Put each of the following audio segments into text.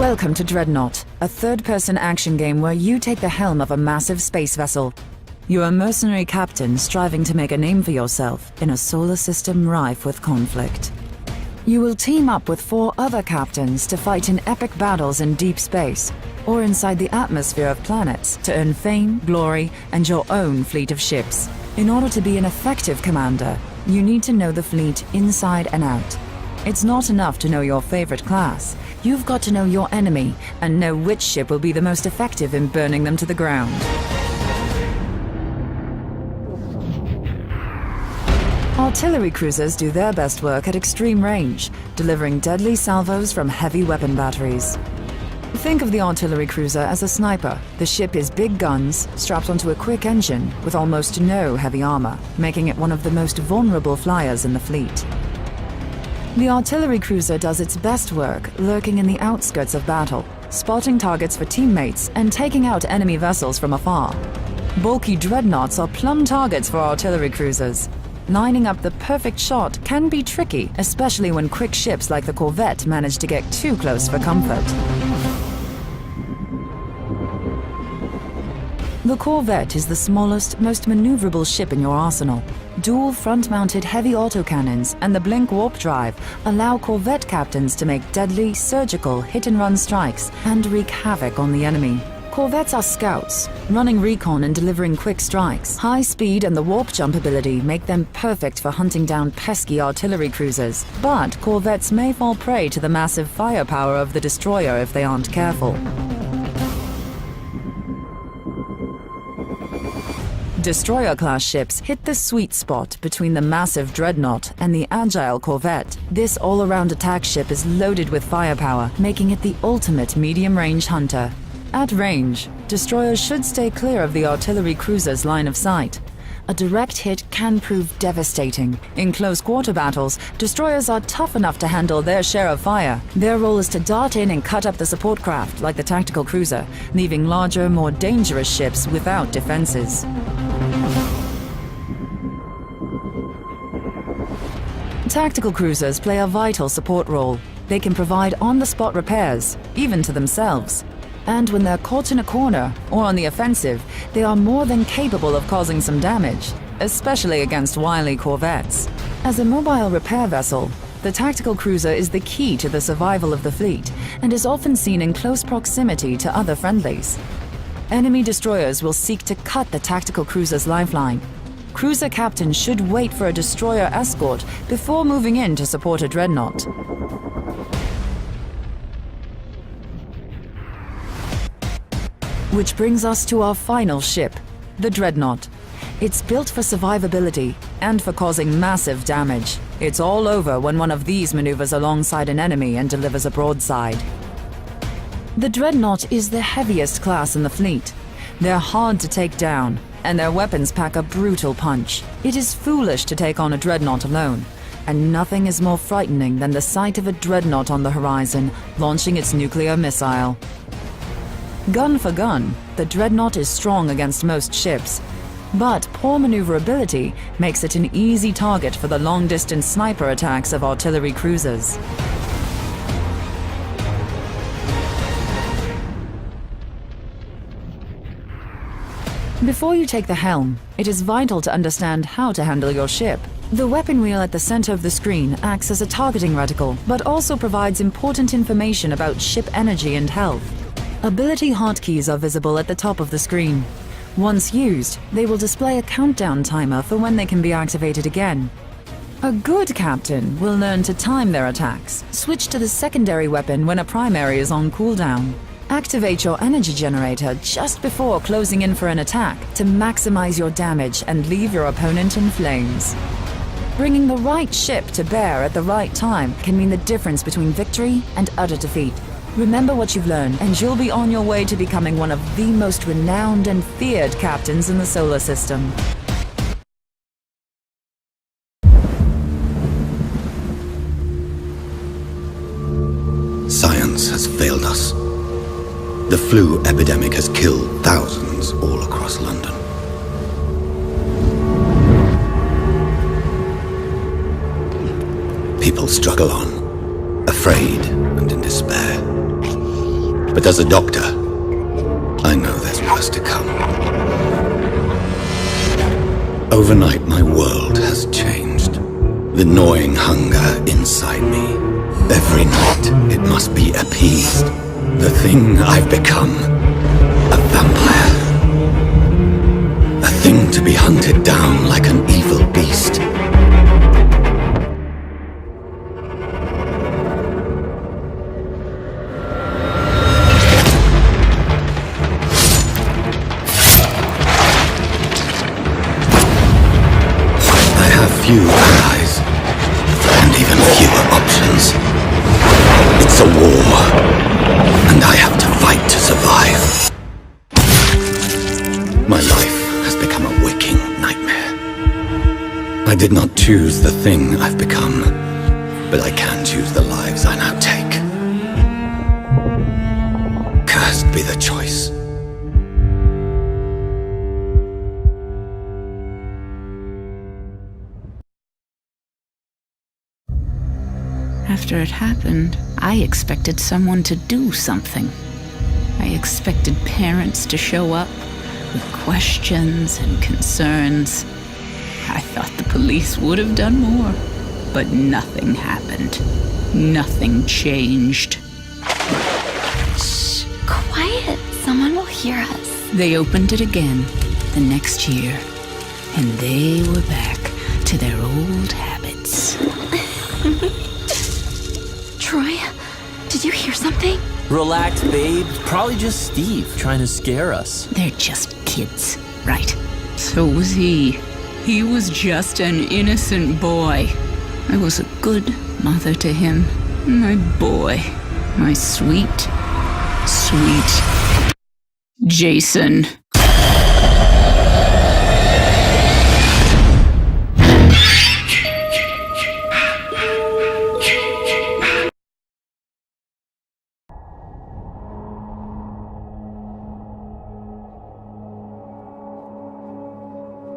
Welcome to Dreadnought, a third-person action game where you take the helm of a massive space vessel. You're a mercenary captain striving to make a name for yourself in a solar system rife with conflict. You will team up with 4 other captains to fight in epic battles in deep space, or inside the atmosphere of planets to earn fame, glory, and your own fleet of ships. In order to be an effective commander, you need to know the fleet inside and out. It's not enough to know your favorite class. You've got to know your enemy and know which ship will be the most effective in burning them to the ground. Artillery cruisers do their best work at extreme range, delivering deadly salvos from heavy weapon batteries. Think of the artillery cruiser as a sniper. The ship is big guns, strapped onto a quick engine with almost no heavy armor, making it one of the most vulnerable flyers in the fleet. The artillery cruiser does its best work lurking in the outskirts of battle, spotting targets for teammates and taking out enemy vessels from afar. Bulky dreadnoughts are plum targets for artillery cruisers. Lining up the perfect shot can be tricky, especially when quick ships like the Corvette manage to get too close for comfort. The Corvette is the smallest, most maneuverable ship in your arsenal. Dual front-mounted heavy autocannons and the Blink warp drive allow Corvette captains to make deadly, surgical, hit-and-run strikes and wreak havoc on the enemy. Corvettes are scouts, running recon and delivering quick strikes. High speed and the warp jump ability make them perfect for hunting down pesky artillery cruisers. But Corvettes may fall prey to the massive firepower of the destroyer if they aren't careful. Destroyer-class ships hit the sweet spot between the massive Dreadnought and the agile Corvette. This all-around attack ship is loaded with firepower, making it the ultimate medium-range hunter. At range, destroyers should stay clear of the artillery cruiser's line of sight. A direct hit can prove devastating. In close-quarter battles, destroyers are tough enough to handle their share of fire. Their role is to dart in and cut up the support craft, like the tactical cruiser, leaving larger, more dangerous ships without defenses. Tactical cruisers play a vital support role. They can provide on-the-spot repairs, even to themselves. And when they're caught in a corner or on the offensive, they are more than capable of causing some damage, especially against wily corvettes. As a mobile repair vessel, the tactical cruiser is the key to the survival of the fleet and is often seen in close proximity to other friendlies. Enemy destroyers will seek to cut the tactical cruiser's lifeline. Cruiser captains should wait for a destroyer escort before moving in to support a dreadnought. Which brings us to our final ship, the Dreadnought. It's built for survivability and for causing massive damage. It's all over when one of these maneuvers alongside an enemy and delivers a broadside. The Dreadnought is the heaviest class in the fleet. They're hard to take down, and their weapons pack a brutal punch. It is foolish to take on a Dreadnought alone, and nothing is more frightening than the sight of a Dreadnought on the horizon, launching its nuclear missile. Gun for gun, the Dreadnought is strong against most ships, but poor maneuverability makes it an easy target for the long-distance sniper attacks of artillery cruisers. Before you take the helm, it is vital to understand how to handle your ship. The weapon wheel at the center of the screen acts as a targeting reticle, but also provides important information about ship energy and health. Ability hotkeys are visible at the top of the screen. Once used, they will display a countdown timer for when they can be activated again. A good captain will learn to time their attacks, switch to the secondary weapon when a primary is on cooldown. Activate your energy generator just before closing in for an attack to maximize your damage and leave your opponent in flames. Bringing the right ship to bear at the right time can mean the difference between victory and utter defeat. Remember what you've learned, and you'll be on your way to becoming one of the most renowned and feared captains in the solar system. Science has failed us. The flu epidemic has killed thousands all across London. People struggle on, afraid and in despair. But as a doctor, I know there's worse to come. Overnight, my world has changed. The gnawing hunger inside me. Every night, it must be appeased. The thing I've become. A vampire. A thing to be hunted down like an evil beast. Few allies, and even fewer options. It's a war, and I have to fight to survive. My life has become a waking nightmare. I did not choose the thing I've become, but I can choose the lives I now take. Cursed be the choice. After it happened, I expected someone to do something. I expected parents to show up with questions and concerns. I thought the police would have done more, but nothing happened. Nothing changed. Shh, quiet. Someone will hear us. They opened it again the next year, and they were back to their old habits. Troy, did you hear something? Relax, babe. Probably just Steve trying to scare us. They're just kids, right? So was he. He was just an innocent boy. I was a good mother to him. My boy. My sweet, sweet Jason.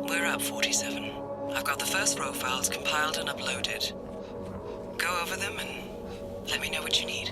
We're up 47. I've got the first row files compiled and uploaded. Go over them and let me know what you need.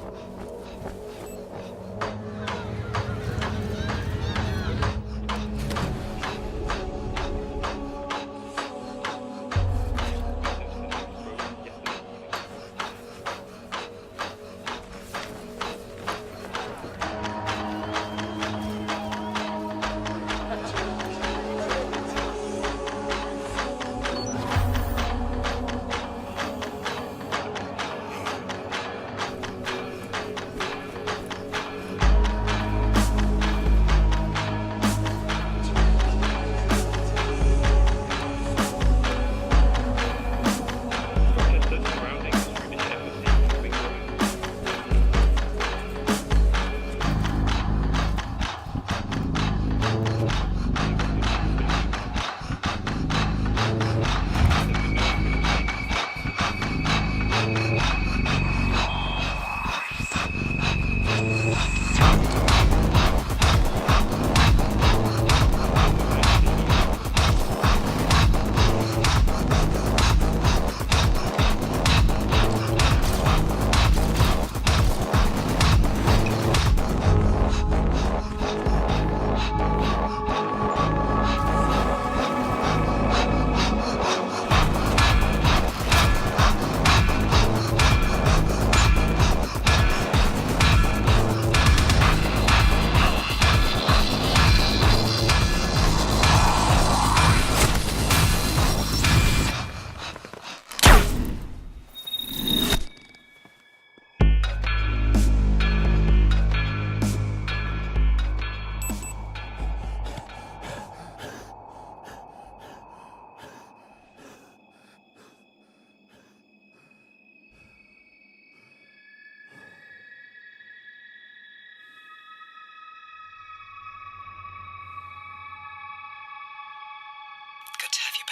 Good to have you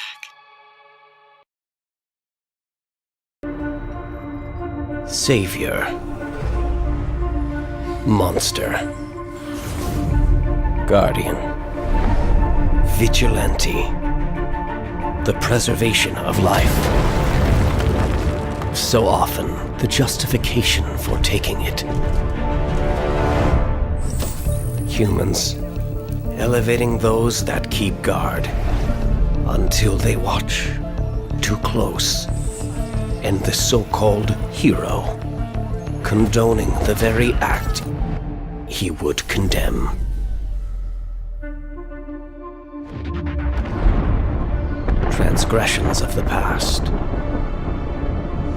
back. Savior. Monster. Guardian. Vigilante. The preservation of life. So often, the justification for taking it. Humans, elevating those that keep guard until they watch too close, and the so-called hero condoning the very act he would condemn. Transgressions of the past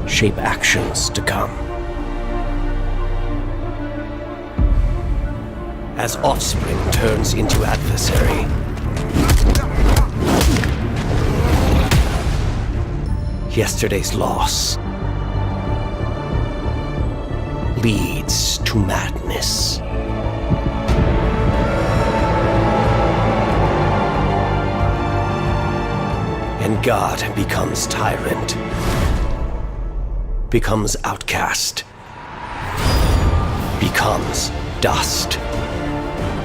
shape actions to come. As offspring turns into adversary, yesterday's loss leads to madness. And God becomes tyrant, becomes outcast, becomes dust,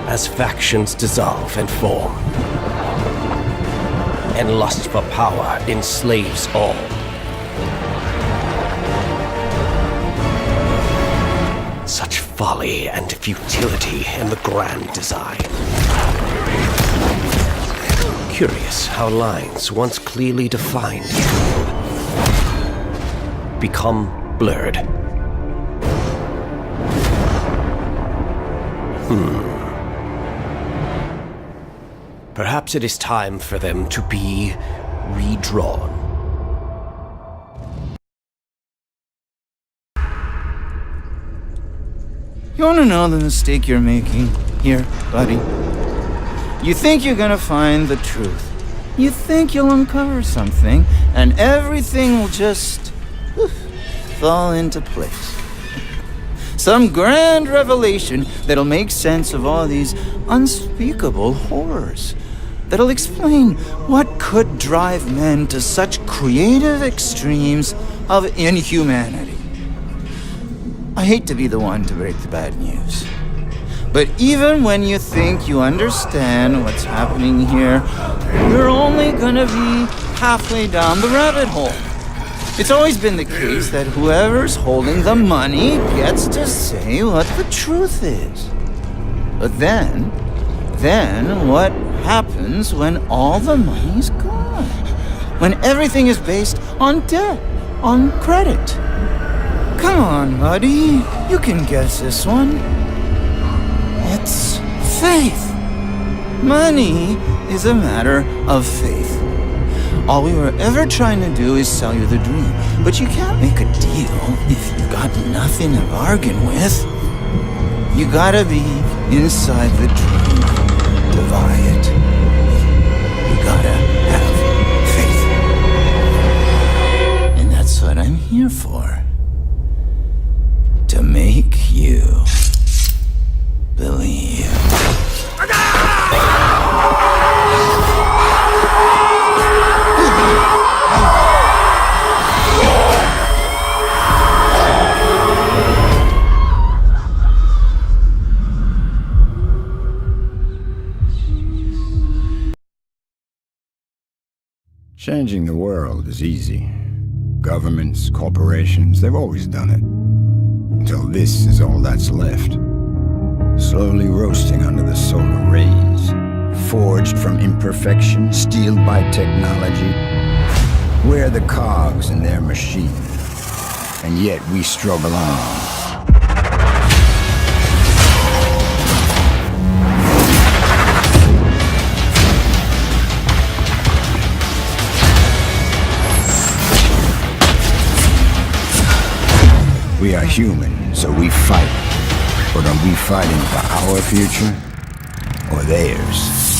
as factions dissolve and form, and lust for power enslaves all. Such folly and futility in the grand design. Curious how lines once clearly defined become blurred. Perhaps it is time for them to be redrawn. You wanna know the mistake you're making here, buddy? You think you're gonna find the truth. You think you'll uncover something, and everything will just fall into place. Some grand revelation that'll make sense of all these unspeakable horrors. That'll explain what could drive men to such creative extremes of inhumanity. I hate to be the one to break the bad news. But even when you think you understand what's happening here, you're only gonna be halfway down the rabbit hole. It's always been the case that whoever's holding the money gets to say what the truth is. But then what happens when all the money's gone? When everything is based on debt, on credit? Come on, buddy, you can guess this one. It's faith. Money is a matter of faith. All we were ever trying to do is sell you the dream. But you can't make a deal if you've got nothing to bargain with. You gotta be inside the dream to buy it. You gotta have faith. And that's what I'm here for. To make you believe. Changing the world is easy. Governments, corporations, they've always done it. Until this is all that's left. Slowly roasting under the solar rays. Forged from imperfection, steeled by technology. We're the cogs in their machine. And yet we struggle on. We are human, so we fight. But are we fighting for our future or theirs?